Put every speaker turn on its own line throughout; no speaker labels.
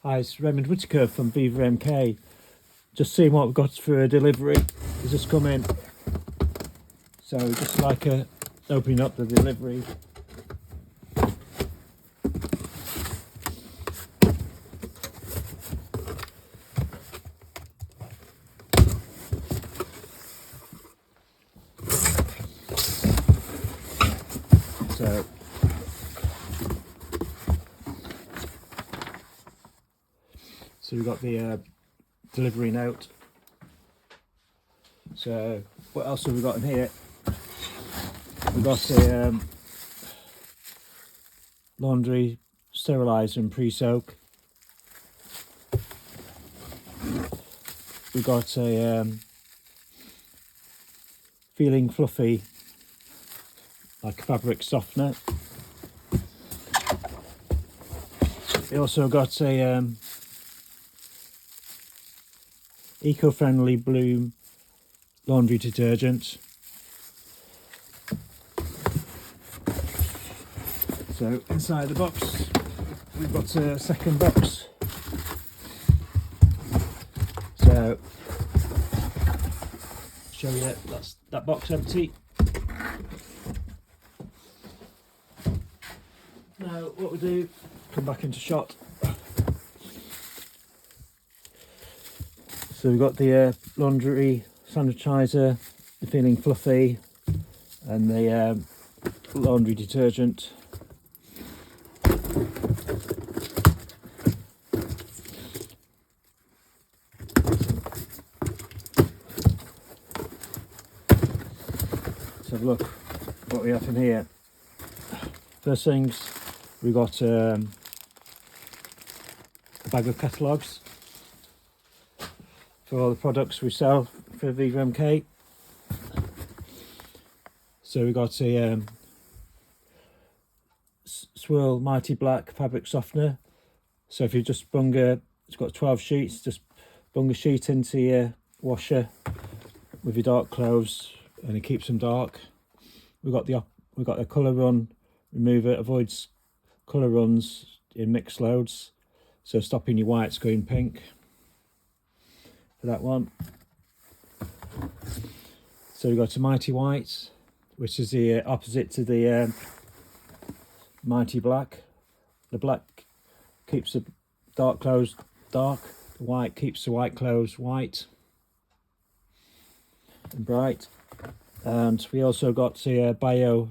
Hi, it's Raymond Whitaker from VivaMK. Just seeing what we've got for a delivery. It's just come in. So just like opening up the delivery. So we've got the delivery note. So what else have we got in here? We've got a laundry sterilizer and pre-soak. We've got a feeling fluffy, like a fabric softener. We also got a eco-friendly Bloom laundry detergent. So inside the box we've got a second box. So show you that's that box empty. Now what we do, come back into shot. So we've got the laundry sanitizer, the feeling fluffy, and the laundry detergent. Let's have a look what we have in here. First things, we've got a bag of catalogues for all the products we sell for VivaMK. So we've got a Swirl Mighty Black fabric softener. So if you just bung it's got 12 sheets, just bung a sheet into your washer with your dark clothes and it keeps them dark. We've got a colour run remover, avoids colour runs in mixed loads, so stopping your whites going pink for that one. So we've got a Mighty White, which is the opposite to the Mighty Black. The black keeps the dark clothes dark, the white keeps the white clothes white and bright. And we also got the bio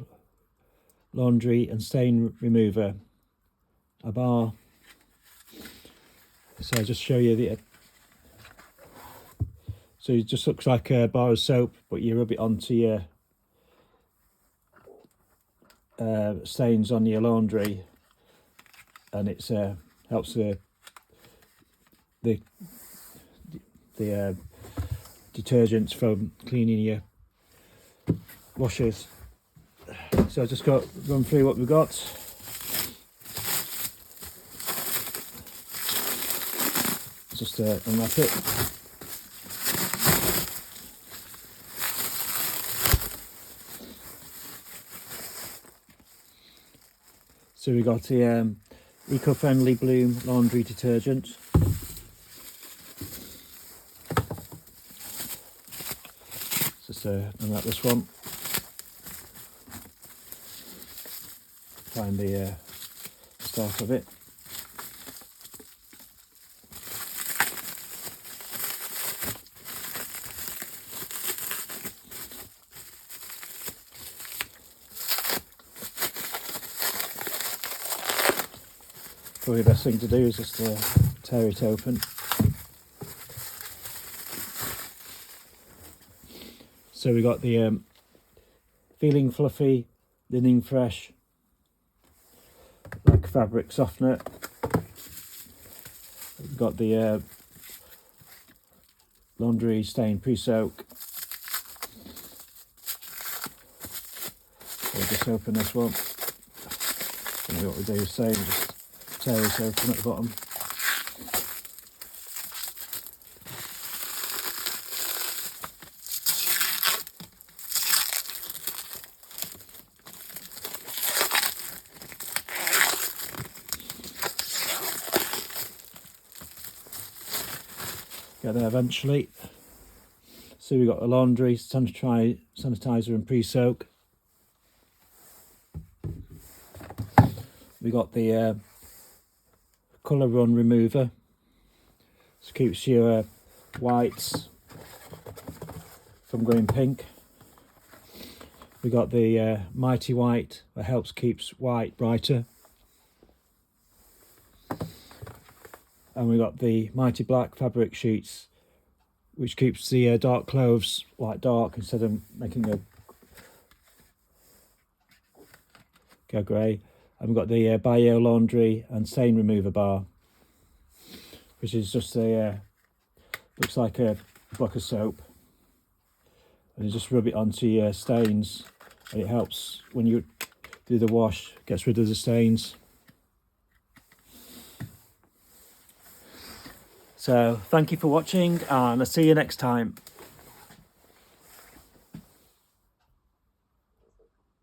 laundry and stain remover, a bar. So I'll just show you the so it just looks like a bar of soap, but you rub it onto your stains on your laundry, and it helps the detergents from cleaning your washers. So I just got run through what we've got. Just unwrap it. So we got the eco-friendly Bloom laundry detergent. Just unwrap this one. Find the start of it. Probably the best thing to do is just tear it open. So we got the feeling fluffy, linen fresh, like fabric softener. We've got the laundry stain pre-soak. We'll just open this one. And what we do is same, just tear this open at the bottom. Get there eventually. So we've got the laundry, sanitizer and pre-soak. We got the colour run remover. This keeps your whites from going pink. We got the Mighty White that helps keeps white brighter. And we got the Mighty Black fabric sheets, which keeps the dark clothes like dark instead of making a go grey. And we've got the Bio laundry and stain remover bar, which is just a looks like a block of soap, and you just rub it onto your stains, and it helps when you do the wash, gets rid of the stains. So thank you for watching, and I'll see you next time.